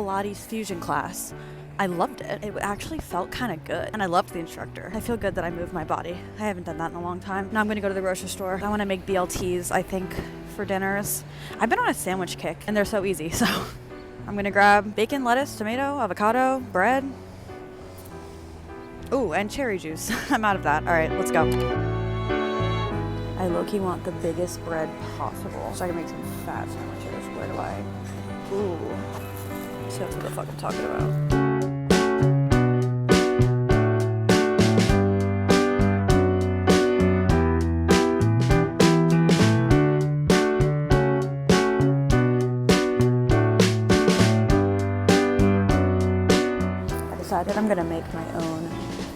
Pilates fusion class. I loved it. It actually felt kind of good. And I loved the instructor. I feel good that I moved my body. I haven't done that in a long time. Now I'm gonna go to the grocery store. I wanna make BLTs, I think, for dinners. I've been on a sandwich kick and they're so easy, so I'm gonna grab bacon, lettuce, tomato, avocado, bread. Ooh, and cherry juice. I'm out of that. All right, let's go. I low-key want the biggest bread possible so I can make some fat sandwiches. Where do I? Ooh. So that's what the fuck I'm talking about. I'm gonna make my own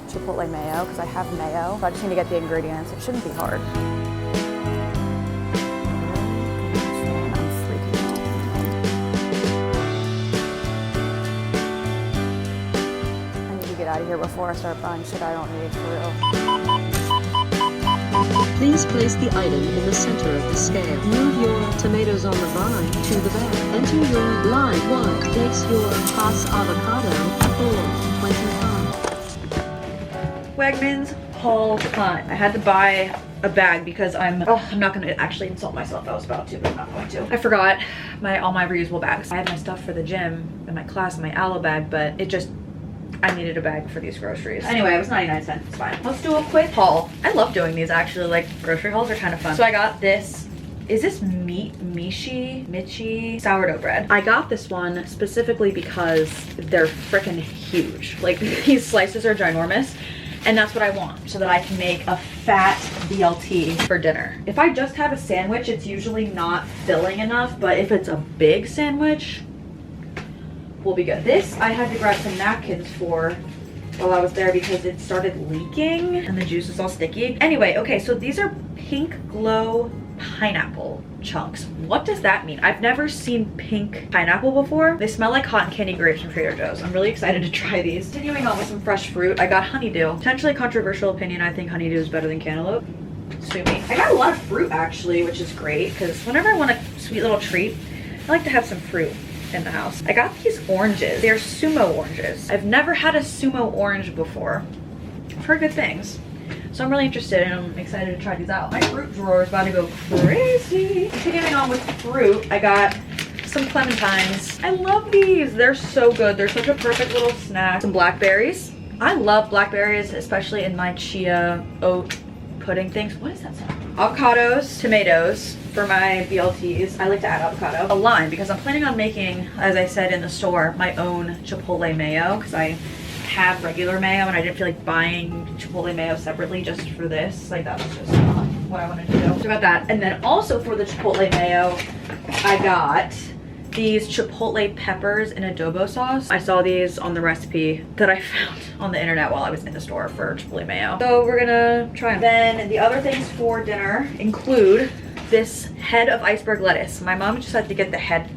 chipotle mayo because I have mayo. So I just need to get the ingredients. It shouldn't be hard. I'm freaking out. I need to get out of here before I start buying shit I don't need for real. Please place the item in the center of the scale. Move your tomatoes on the vine to the back. Enter your line 1. Takes your toss avocado 4.25. Wegmans haul time. I had to buy a bag because I'm not gonna actually insult myself. I was about to, but I'm not going to. I forgot all my reusable bags. I had my stuff for the gym and my class in my aloe bag, but I needed a bag for these groceries. Anyway, it was 99 cents, it's fine. Let's do a quick haul. I love doing these actually, like grocery hauls are kind of fun. So I got this, is this Michi sourdough bread. I got this one specifically because they're freaking huge. Like these slices are ginormous and that's what I want so that I can make a fat BLT for dinner. If I just have a sandwich, it's usually not filling enough, but if it's a big sandwich, will be good. This I had to grab some napkins for while I was there because it started leaking and the juice is all sticky. Anyway, okay, so these are pink glow pineapple chunks. What does that mean? I've never seen pink pineapple before. They smell like cotton candy grapes from Trader Joe's. I'm really excited to try these. Continuing on with some fresh fruit, I got honeydew. Potentially controversial opinion, I think honeydew is better than cantaloupe. Sue me. I got a lot of fruit actually, which is great because whenever I want a sweet little treat, I like to have some fruit in the house. I got these oranges. They're sumo oranges. I've never had a sumo orange before. I've heard good things. So I'm really interested and I'm excited to try these out. My fruit drawer is about to go crazy. Continuing on with fruit, I got some clementines. I love these. They're so good. They're such a perfect little snack. Some blackberries. I love blackberries, especially in my chia oat pudding things. What is that sound? Avocados, tomatoes for my BLTs. I like to add avocado. A lime because I'm planning on making, as I said in the store, my own chipotle mayo because I have regular mayo and I didn't feel like buying chipotle mayo separately just for this. Like that was just not what I wanted to do. So I got that. And then also for the chipotle mayo, I got these chipotle peppers in adobo sauce. I saw these on the recipe that I found on the internet while I was in the store for chipotle mayo. So we're gonna try them. Then the other things for dinner include this head of iceberg lettuce. My mom just had to get the head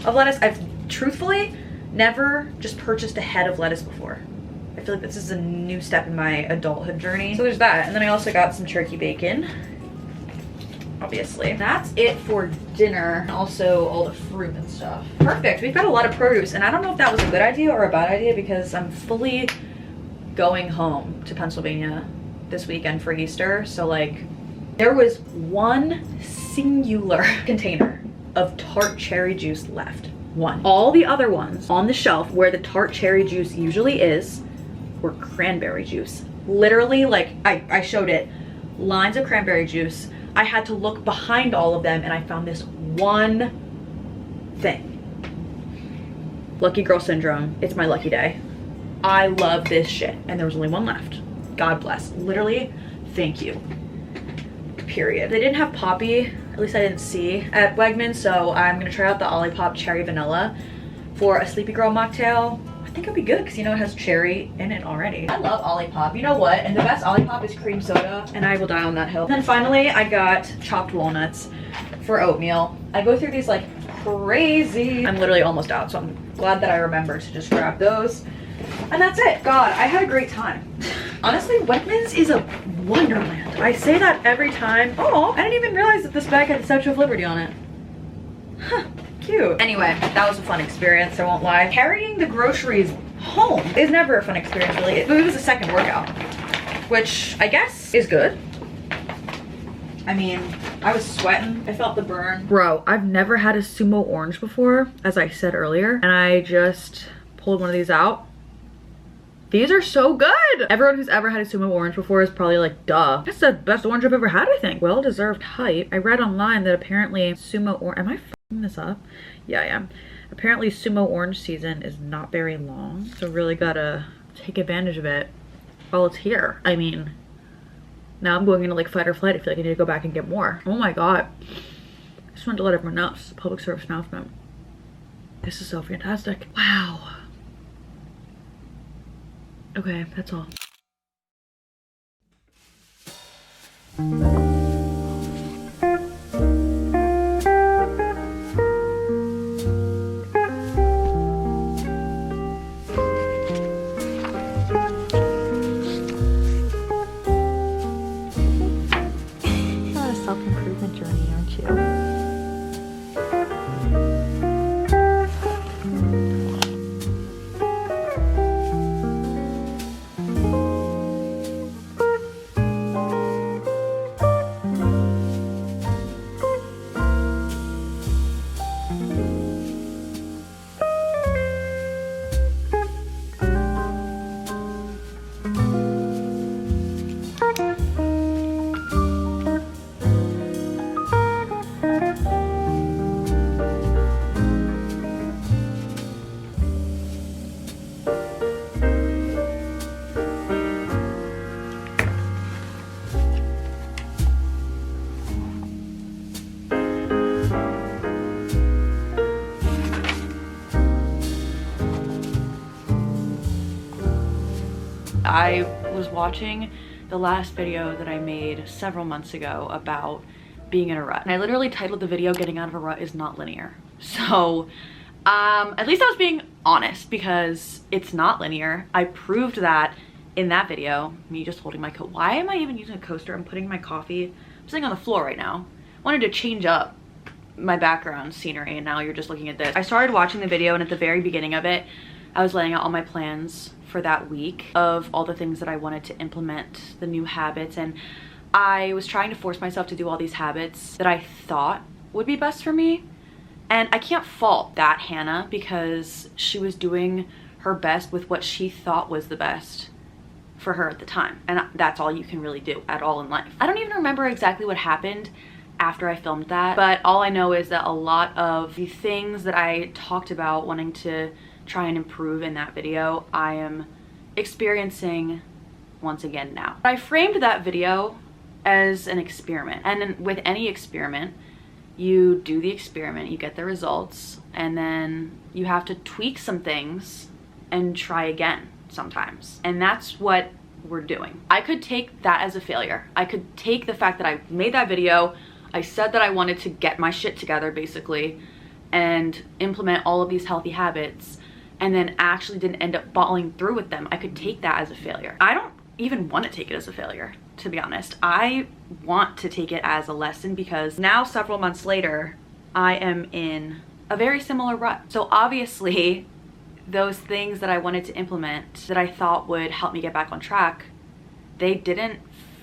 of lettuce. I've truthfully never just purchased a head of lettuce before. I feel like this is a new step in my adulthood journey. So there's that. And then I also got some turkey bacon, obviously. That's it for dinner. And also all the fruit and stuff. Perfect, we've got a lot of produce. And I don't know if that was a good idea or a bad idea because I'm fully going home to Pennsylvania this weekend for Easter. So like, there was one singular container of tart cherry juice left. One. All the other ones on the shelf where the tart cherry juice usually is were cranberry juice. Literally, like I showed it, lines of cranberry juice. I had to look behind all of them and I found this one thing. Lucky girl syndrome. It's my lucky day. I love this shit. And there was only one left. God bless. Literally, thank you. Period. They didn't have Poppy, at least I didn't see, at Wegmans, so I'm gonna try out the Olipop Cherry Vanilla for a Sleepy Girl mocktail. I think it'll be good because you know it has cherry in it already. I love Olipop. You know what? And the best Olipop is cream soda, and I will die on that hill. And then finally, I got chopped walnuts for oatmeal. I go through these like crazy. I'm literally almost out, so I'm glad that I remembered to just grab those. And that's it. God, I had a great time. Honestly, Wegmans is a wonderland. I say that every time. Oh, I didn't even realize that this bag had Statue of Liberty on it. Huh. Cute. Anyway, that was a fun experience, I won't lie. Carrying the groceries home is never a fun experience, really. It was a second workout, which I guess is good. I mean, I was sweating. I felt the burn. Bro, I've never had a sumo orange before, as I said earlier, and I just pulled one of these out. These are so good. Everyone who's ever had a sumo orange before is probably like, duh. That's the best orange I've ever had, I think. Well-deserved hype. I read online that apparently sumo orange, am I f***ing this up? Yeah, I am. Apparently sumo orange season is not very long, so really gotta take advantage of it while it's here. I mean, now I'm going into like fight or flight. I feel like I need to go back and get more. Oh my god. I just wanted to let everyone know. This is a public service announcement. This is so fantastic. Wow. Okay, that's all. On a self-improvement journey, aren't you? I was watching the last video that I made several months ago about being in a rut, and I literally titled the video "Getting Out of a Rut is Not Linear." So at least I was being honest, because it's not linear. I proved that in that video. Me just holding my coat. Why am I even using a coaster? I'm putting my coffee. I'm sitting on the floor right now. Wanted to change up my background scenery, and now you're just looking at this. I started watching the video, and at the very beginning of it, I was laying out all my plans for that week of all the things that I wanted to implement, the new habits, and I was trying to force myself to do all these habits that I thought would be best for me. And I can't fault that Hannah, because she was doing her best with what she thought was the best for her at the time, and that's all you can really do at all in life. I don't even remember exactly what happened after I filmed that, but all I know is that a lot of the things that I talked about wanting to try and improve in that video, I am experiencing once again now. I framed that video as an experiment, and with any experiment, you do the experiment, you get the results, and then you have to tweak some things and try again sometimes. And that's what we're doing. I could take that as a failure. I could take the fact that I made that video, I said that I wanted to get my shit together basically and implement all of these healthy habits, and then actually didn't end up following through with them. I could take that as a failure. I don't even want to take it as a failure, to be honest. I want to take it as a lesson, because now several months later, I am in a very similar rut. So obviously, those things that I wanted to implement that I thought would help me get back on track, they didn't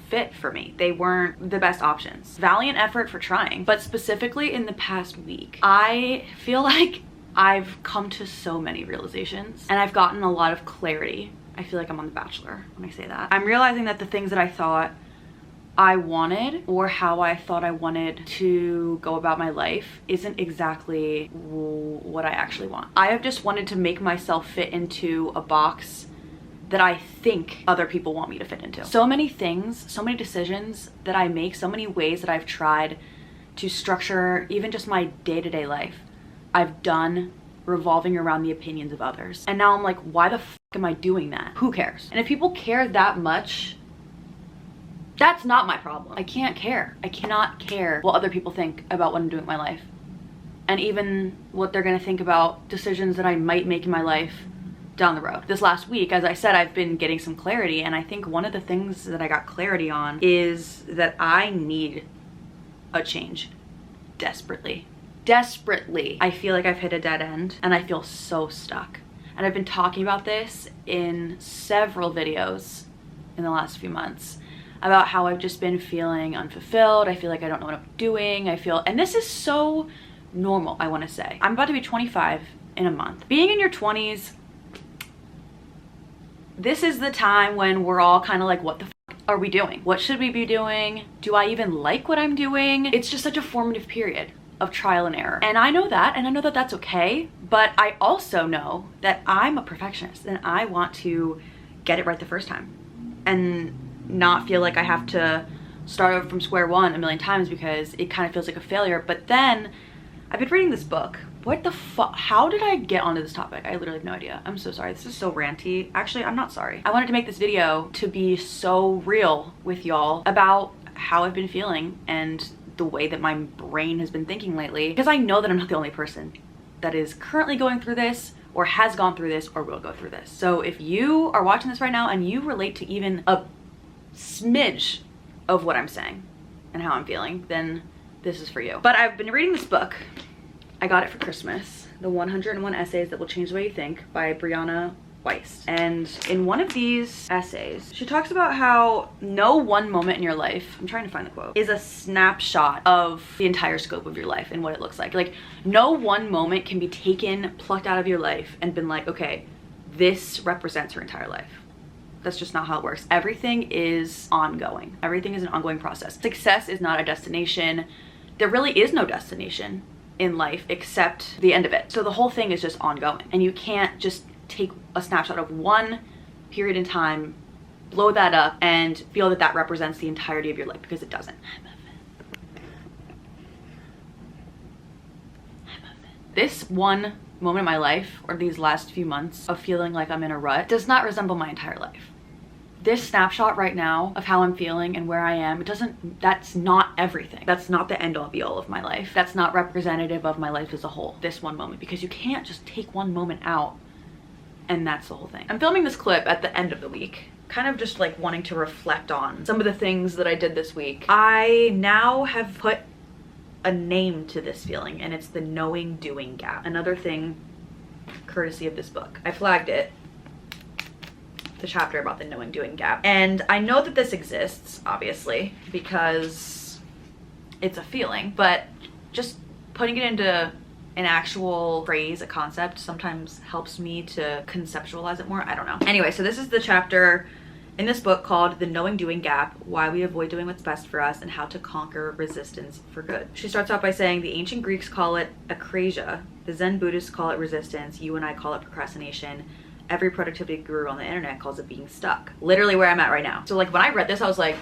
fit for me. They weren't the best options. Valiant effort for trying, but specifically in the past week, I feel like I've come to so many realizations, and I've gotten a lot of clarity. I feel like I'm on The Bachelor when I say that. I'm realizing that the things that I thought I wanted, or how I thought I wanted to go about my life, isn't exactly what I actually want. I have just wanted to make myself fit into a box that I think other people want me to fit into. So many things, so many decisions that I make, so many ways that I've tried to structure even just my day-to-day life, I've done revolving around the opinions of others. And now I'm like, why the f am I doing that? Who cares? And if people care that much, that's not my problem. I can't care. I cannot care what other people think about what I'm doing with my life. And even what they're gonna think about decisions that I might make in my life down the road. This last week, as I said, I've been getting some clarity, and I think one of the things that I got clarity on is that I need a change desperately. desperately, I feel like I've hit a dead end and I feel so stuck. And I've been talking about this in several videos in the last few months about how I've just been feeling unfulfilled. I feel like I don't know what I'm doing. And this is so normal, I want to say. I'm about to be 25 in a month. Being in your 20s, this is the time when we're all kind of like, what the f are we doing? What should we be doing? Do I even like what I'm doing? It's just such a formative period of trial and error. And I know that, and I know that that's okay, but I also know that I'm a perfectionist and I want to get it right the first time and not feel like I have to start over from square one a million times because it kind of feels like a failure. But then I've been reading this book. What the fuck? How did I get onto this topic? I literally have no idea. I'm so sorry. This is so ranty. Actually, I'm not sorry. I wanted to make this video to be so real with y'all about how I've been feeling and the way that my brain has been thinking lately, because I know that I'm not the only person that is currently going through this or has gone through this or will go through this. So if you are watching this right now and you relate to even a smidge of what I'm saying and how I'm feeling, then this is for you. But I've been reading this book. I got it for Christmas, The 101 Essays That Will Change the Way You Think by Brianna. And in one of these essays, she talks about how no one moment in your life, I'm trying to find the quote, is a snapshot of the entire scope of your life and what it looks like. Like, no one moment can be taken, plucked out of your life and been like, okay, this represents her entire life. That's just not how it works. Everything is ongoing. Everything is an ongoing process. Success is not a destination. There really is no destination in life except the end of it. So the whole thing is just ongoing, and you can't just take a snapshot of one period in time, blow that up, and feel that that represents the entirety of your life, because it doesn't. This one moment in my life, or these last few months of feeling like I'm in a rut, does not resemble my entire life. This snapshot right now of how I'm feeling and where I am, that's not everything. That's not the end all be all of my life. That's not representative of my life as a whole, this one moment, because you can't just take one moment out and that's the whole thing. I'm filming this clip at the end of the week, kind of just like wanting to reflect on some of the things that I did this week. I now have put a name to this feeling, and it's the knowing doing gap. Another thing courtesy of this book. I flagged it, the chapter about the knowing doing gap. And I know that this exists, obviously, because it's a feeling, but just putting it into an actual phrase, a concept, sometimes helps me to conceptualize it more. I don't know. Anyway, so this is the chapter in this book called The Knowing Doing Gap, Why We Avoid Doing What's Best for Us and How to Conquer Resistance for Good. She starts out by saying the ancient Greeks call it akrasia, the Zen Buddhists call it resistance, you and I call it procrastination, every productivity guru on the internet calls it being stuck. Literally where I'm at right now. So like when I read this, I was like,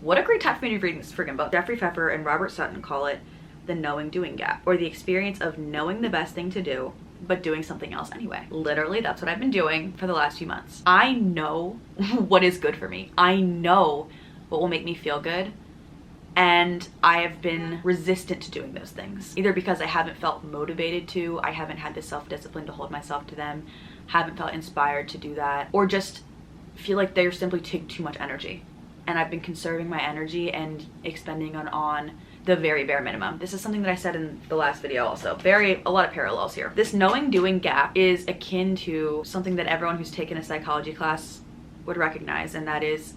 what a great time for me to read this friggin' book. Jeffrey Pfeffer and Robert Sutton call it the knowing doing gap, or the experience of knowing the best thing to do but doing something else anyway. Literally, that's what I've been doing for the last few months. I know what is good for me. I know what will make me feel good, and I have been resistant to doing those things, either because I haven't felt motivated to, I haven't had the self-discipline to hold myself to them, haven't felt inspired to do that, or just feel like they're simply taking too much energy. And I've been conserving my energy and expending on the very bare minimum. This is something that I said in the last video also. A lot of parallels here. This knowing doing gap is akin to something that everyone who's taken a psychology class would recognize, and that is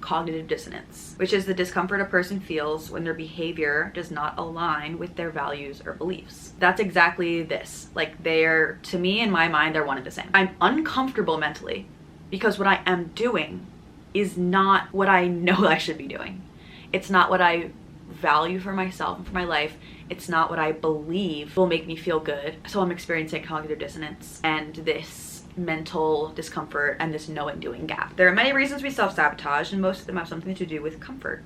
cognitive dissonance, which is the discomfort a person feels when their behavior does not align with their values or beliefs. That's exactly this. Like, they're, to me, in my mind, they're one and the same. I'm uncomfortable mentally because what I am doing is not what I know I should be doing. It's not what I value for myself and for my life. It's not what I believe will make me feel good. So I'm experiencing cognitive dissonance and this mental discomfort and this knowing doing gap. There are many reasons we self-sabotage, and most of them have something to do with comfort.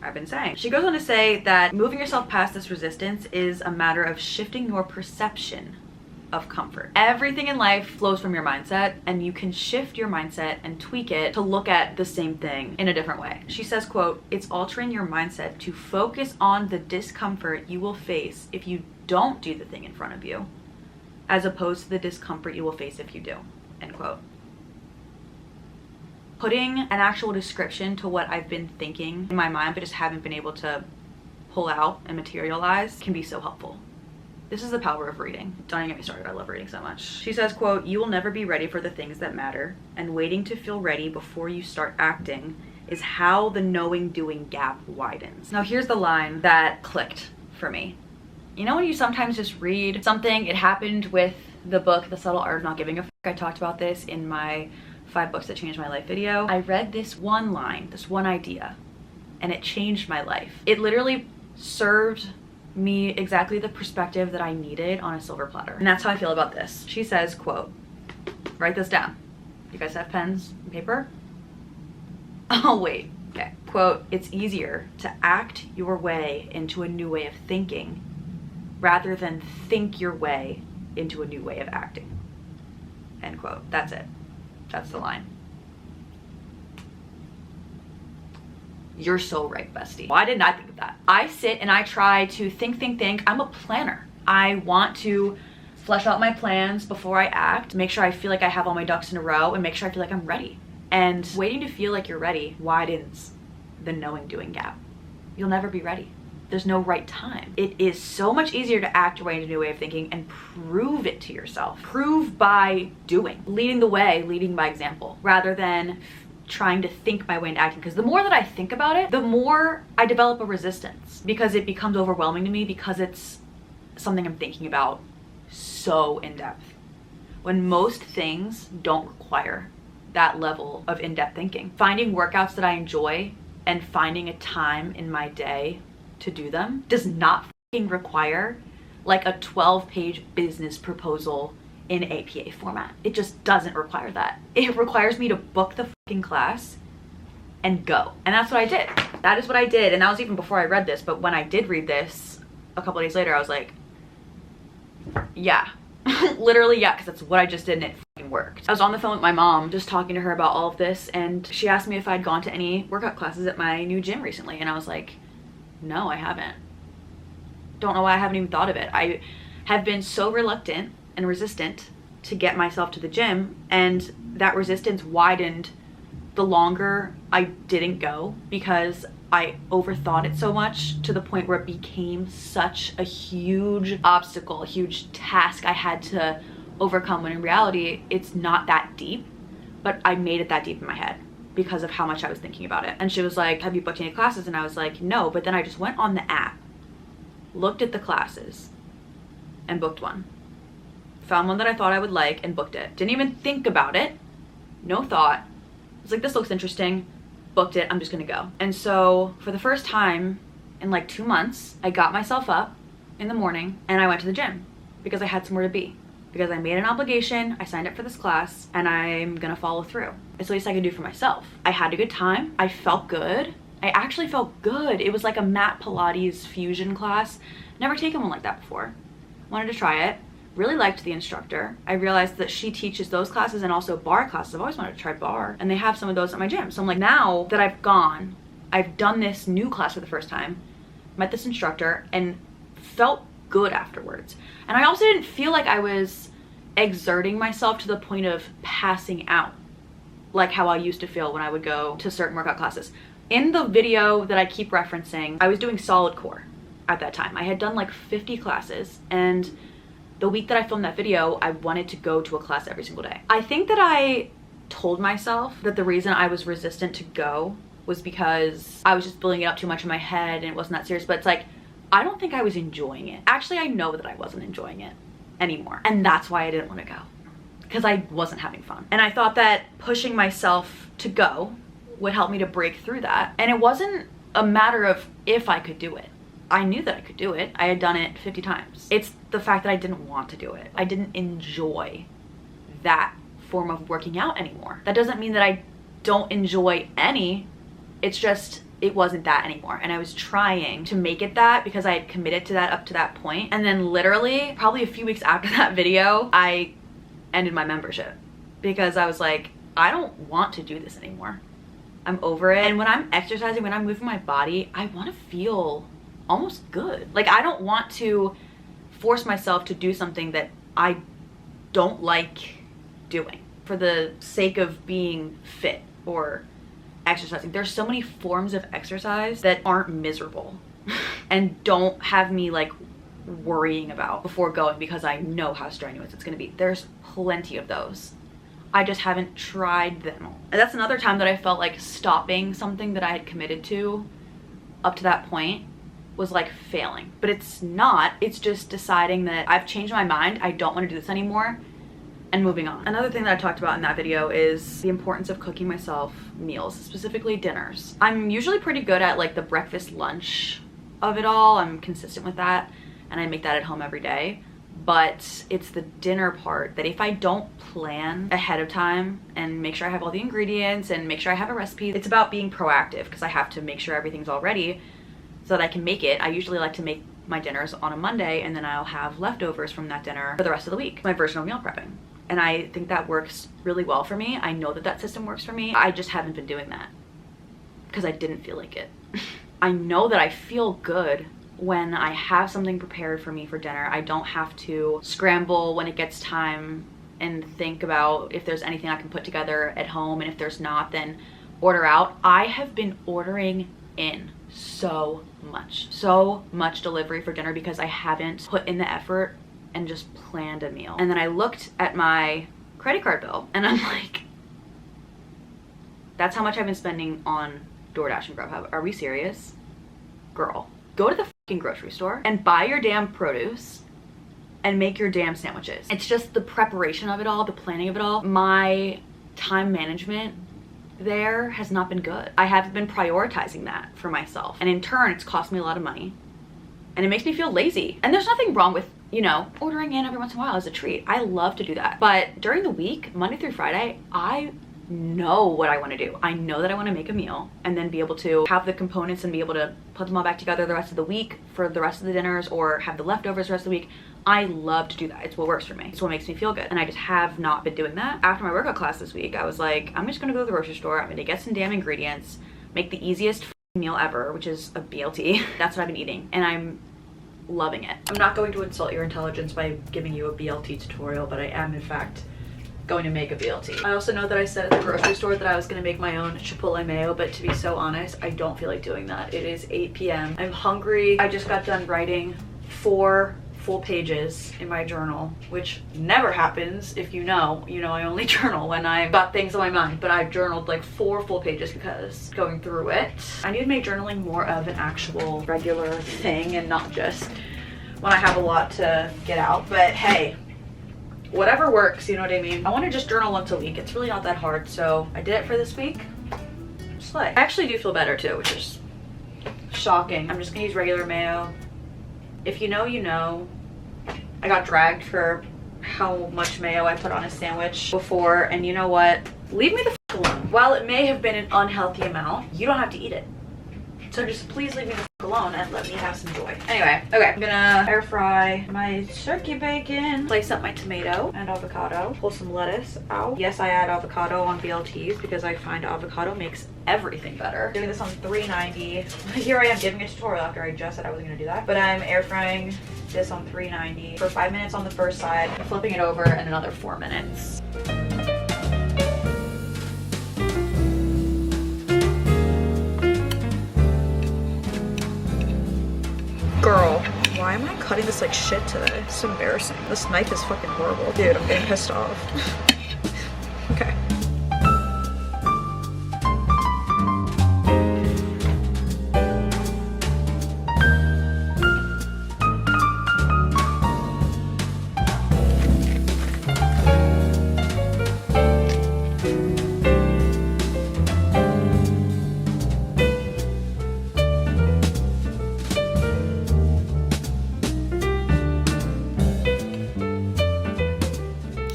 I've been saying. She goes on to say that moving yourself past this resistance is a matter of shifting your perception of comfort. Everything in life flows from your mindset, and you can shift your mindset and tweak it to look at the same thing in a different way. She says, quote, "It's altering your mindset to focus on the discomfort you will face if you don't do the thing in front of you, as opposed to the discomfort you will face if you do," end quote. Putting an actual description to what I've been thinking in my mind, but just haven't been able to pull out and materialize can be so helpful. This is the power of reading. Don't even get me started, I love reading so much. She says, quote, "You will never be ready for the things that matter, and waiting to feel ready before you start acting is how the knowing-doing gap widens." Now here's the line that clicked for me. You know when you sometimes just read something, it happened with the book, The Subtle Art of Not Giving a F***. I talked about this in my 5 books that changed my life video. I read this one line, this one idea, and it changed my life. It literally served me exactly the perspective that I needed on a silver platter. And that's how I feel about this. She says, quote, write this down. You guys have pens and paper? Oh, wait. Okay. Quote, "It's easier to act your way into a new way of thinking rather than think your way into a new way of acting." End quote. That's it. That's the line. You're so right, bestie. Why didn't I think of that? I sit and I try to think. I'm a planner. I want to flesh out my plans before I act, make sure I feel like I have all my ducks in a row, and make sure I feel like I'm ready. And waiting to feel like you're ready widens the knowing-doing gap. You'll never be ready. There's no right time. It is so much easier to act your way into a new way of thinking and prove it to yourself. Prove by doing. Leading the way, leading by example, rather than trying to think my way into acting. Because the more that I think about it, the more I develop a resistance, because it becomes overwhelming to me, because it's something I'm thinking about so in depth. When most things don't require that level of in-depth thinking. Finding workouts that I enjoy and finding a time in my day to do them does not fucking require like a 12-page business proposal in APA format. It just doesn't require that. It requires me to book the fucking class and go. And that's what I did. That is what I did. And that was even before I read this. But when I did read this a couple days later, I was like, yeah, literally, yeah, because that's what I just did and it fucking worked. I was on the phone with my mom just talking to her about all of this, and she asked me if I'd gone to any workout classes at my new gym recently. And I was like, no, I haven't. Don't know why I haven't even thought of it. I have been so reluctant and resistant to get myself to the gym, and that resistance widened the longer I didn't go, because I overthought it so much to the point where it became such a huge obstacle, a huge task I had to overcome, when in reality it's not that deep, but I made it that deep in my head because of how much I was thinking about it. And she was like, "Have you booked any classes?" And I was like, no. But then I just went on the app, looked at the classes, and booked one. Found one that I thought I would like and booked it. Didn't even think about it. No thought. I was like, this looks interesting. Booked it. I'm just gonna go. And so for the first time in like 2 months, I got myself up in the morning and I went to the gym because I had somewhere to be. Because I made an obligation, I signed up for this class, and I'm gonna follow through. It's the least I can do for myself. I had a good time. I felt good. I actually felt good. It was like a mat Pilates fusion class. Never taken one like that before. Wanted to try it. Really liked the instructor. I realized that she teaches those classes and also bar classes. I've always wanted to try bar, and they have some of those at my gym. So I'm like, now that I've gone, I've done this new class for the first time, met this instructor, and felt good afterwards. And I also didn't feel like I was exerting myself to the point of passing out, like how I used to feel when I would go to certain workout classes. In the video that I keep referencing, I was doing solid core at that time. I had done like 50 classes, and the week that I filmed that video, I wanted to go to a class every single day. I think that I told myself that the reason I was resistant to go was because I was just building it up too much in my head and it wasn't that serious. But it's like, I don't think I was enjoying it. Actually, I know that I wasn't enjoying it anymore. And that's why I didn't want to go, because I wasn't having fun. And I thought that pushing myself to go would help me to break through that. And it wasn't a matter of if I could do it. I knew that I could do it. I had done it 50 times. It's the fact that I didn't want to do it. I didn't enjoy that form of working out anymore. That doesn't mean that I don't enjoy any. It's just, it wasn't that anymore. And I was trying to make it that because I had committed to that up to that point. And then literally, probably a few weeks after that video, I ended my membership because I was like, I don't want to do this anymore. I'm over it. And when I'm exercising, when I'm moving my body, I want to feel almost good. Like, I don't want to force myself to do something that I don't like doing for the sake of being fit or exercising. There's so many forms of exercise that aren't miserable. and don't have me like worrying about before going because I know how strenuous it's gonna be. There's plenty of those. I just haven't tried them. And that's another time that I felt like stopping something that I had committed to up to that point was like failing. But it's not. It's just deciding that I've changed my mind. I don't want to do this anymore and moving on. Another thing that I talked about in that video is the importance of cooking myself meals, specifically dinners. I'm usually pretty good at like the breakfast lunch of it all. I'm consistent with that and I make that at home every day. But it's the dinner part that if I don't plan ahead of time and make sure I have all the ingredients and make sure I have a recipe, it's about being proactive because I have to make sure everything's all ready so that I can make it. I usually like to make my dinners on a Monday and then I'll have leftovers from that dinner for the rest of the week. My version of meal prepping. And I think that works really well for me. I know that that system works for me. I just haven't been doing that because I didn't feel like it. I know that I feel good when I have something prepared for me for dinner. I don't have to scramble when it gets time and think about if there's anything I can put together at home, and if there's not, then order out. I have been ordering in so much delivery for dinner because I haven't put in the effort and just planned a meal. And then I looked at my credit card bill and I'm like, that's how much I've been spending on DoorDash and Grubhub. Are we serious? Girl, go to the fucking grocery store and buy your damn produce and make your damn sandwiches. It's just the preparation of it all, the planning of it all. My time management there has not been good. I haven't been prioritizing that for myself. And in turn, it's cost me a lot of money. And it makes me feel lazy. And there's nothing wrong with, you know, ordering in every once in a while as a treat. I love to do that. But during the week, Monday through Friday, I know what I want to do. I know that I want to make a meal and then be able to have the components and be able to put them all back together the rest of the week for the rest of the dinners, or have the leftovers the rest of the week. I love to do that. It's what works for me. It's what makes me feel good. And I just have not been doing that. After my workout class this week, I was like, I'm just gonna go to the grocery store. I'm gonna get some damn ingredients, make the easiest meal ever, which is a BLT. That's what I've been eating. And I'm loving it. I'm not going to insult your intelligence by giving you a BLT tutorial, but I am in fact going to make a BLT. I also know that I said at the grocery store that I was going to make my own chipotle mayo, but to be so honest, I don't feel like doing that. It is 8 p.m. I'm hungry. I just got done writing 4 full pages in my journal, which never happens. If you know, I only journal when I've got things on my mind, but I've journaled like 4 full pages because going through it, I need to make journaling more of an actual regular thing and not just when I have a lot to get out. But hey, whatever works, you know what I mean? I want to just journal once a week. It's really not that hard, so I did it for this week. Slay. I actually do feel better too, which is shocking. I'm just gonna use regular mayo. If you know, you know. I got dragged for how much mayo I put on a sandwich before, and you know what? Leave me the f alone. While it may have been an unhealthy amount, you don't have to eat it. So just please leave me the f alone and let me have some joy. Anyway, okay, I'm gonna air fry my turkey bacon, place up my tomato and avocado, pull some lettuce out. Yes, I add avocado on BLTs because I find avocado makes everything better. Doing this on 390. Here I am giving a tutorial after I just said I wasn't gonna do that. But I'm air frying this on 390 for 5 minutes on the first side, flipping it over, and another 4 minutes. Girl, why am I cutting this like shit today? It's embarrassing. This knife is fucking horrible. Dude, I'm getting pissed off. Okay.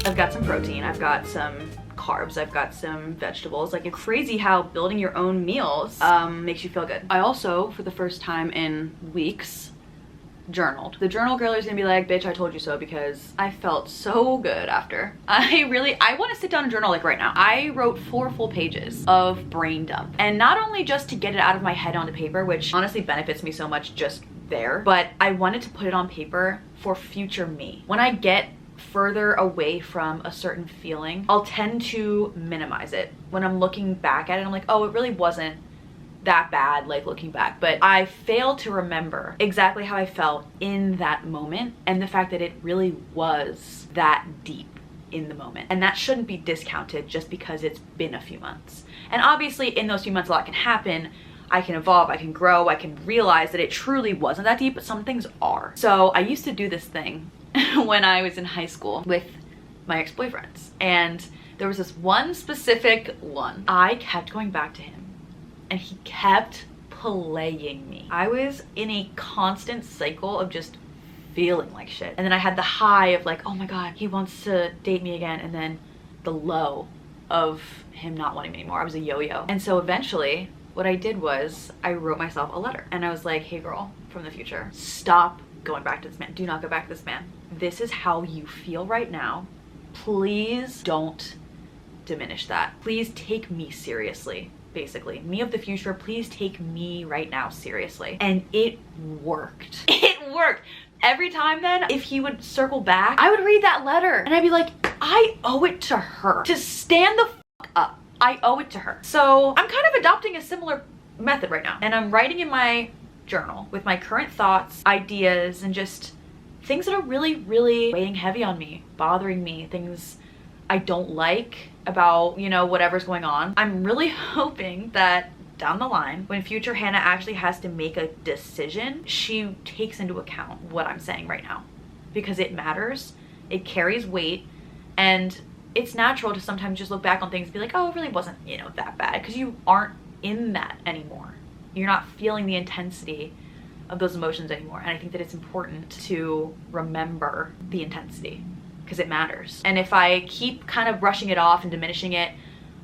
I've got some protein, I've got some carbs, I've got some vegetables. Like, it's crazy how building your own meals makes you feel good. I also, for the first time in weeks, journaled. The journal girl is gonna be like, bitch, I told you so, because I felt so good after. I want to sit down and journal like right now. I wrote 4 full pages of brain dump, and not only just to get it out of my head onto paper, which honestly benefits me so much just there, but I wanted to put it on paper for future me. When I get further away from a certain feeling, I'll tend to minimize it. When I'm looking back at it, I'm like, oh, it really wasn't that bad, like looking back, but I fail to remember exactly how I felt in that moment and the fact that it really was that deep in the moment. And that shouldn't be discounted just because it's been a few months. And obviously in those few months a lot can happen. I can evolve, I can grow, I can realize that it truly wasn't that deep, but some things are. So I used to do this thing when I was in high school with my ex-boyfriends, and there was this one specific one. I kept going back to him and he kept playing me. I was in a constant cycle of just feeling like shit. And then I had the high of like, oh my God, he wants to date me again. And then the low of him not wanting me anymore. I was a yo-yo. And so eventually what I did was I wrote myself a letter and I was like, hey girl from the future, stop going back to this man. Do not go back to this man. This is how you feel right now. Please don't diminish that. Please take me seriously. Basically, me of the future, please take me right now seriously. And it worked. It worked. Every time then, if he would circle back, I would read that letter and I'd be like, I owe it to her to stand the fuck up. I owe it to her. So I'm kind of adopting a similar method right now. And I'm writing in my journal with my current thoughts, ideas, and just things that are really, really weighing heavy on me, bothering me, things I don't like about, you know, whatever's going on. I'm really hoping that down the line, when future Hannah actually has to make a decision, she takes into account what I'm saying right now, because it matters, it carries weight, and it's natural to sometimes just look back on things and be like, oh, it really wasn't, you know, that bad, because you aren't in that anymore. You're not feeling the intensity of those emotions anymore. And I think that it's important to remember the intensity, because it matters. And if I keep kind of brushing it off and diminishing it,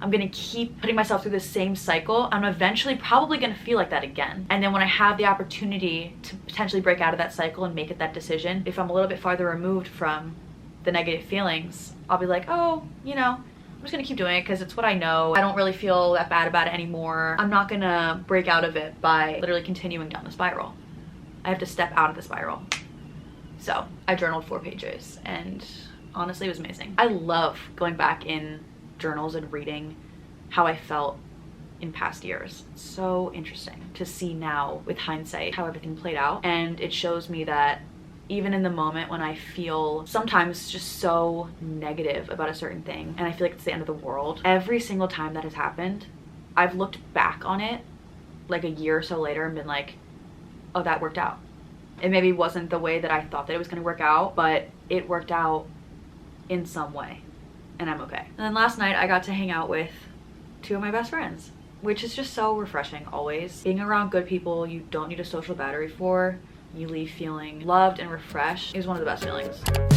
I'm gonna keep putting myself through the same cycle. I'm eventually probably gonna feel like that again. And then when I have the opportunity to potentially break out of that cycle and make it that decision, if I'm a little bit farther removed from the negative feelings, I'll be like, oh, you know, I'm just gonna keep doing it because it's what I know. I don't really feel that bad about it anymore. I'm not gonna break out of it by literally continuing down the spiral. I have to step out of the spiral. So I journaled 4 pages and honestly, it was amazing. I love going back in journals and reading how I felt in past years. It's so interesting to see now with hindsight how everything played out. And it shows me that even in the moment when I feel sometimes just so negative about a certain thing and I feel like it's the end of the world, every single time that has happened, I've looked back on it like a year or so later and been like, oh, that worked out. It maybe wasn't the way that I thought that it was going to work out, but it worked out in some way, and I'm okay. And then last night I got to hang out with 2 of my best friends, which is just so refreshing always. Being around good people you don't need a social battery for, you leave feeling loved and refreshed, is one of the best feelings.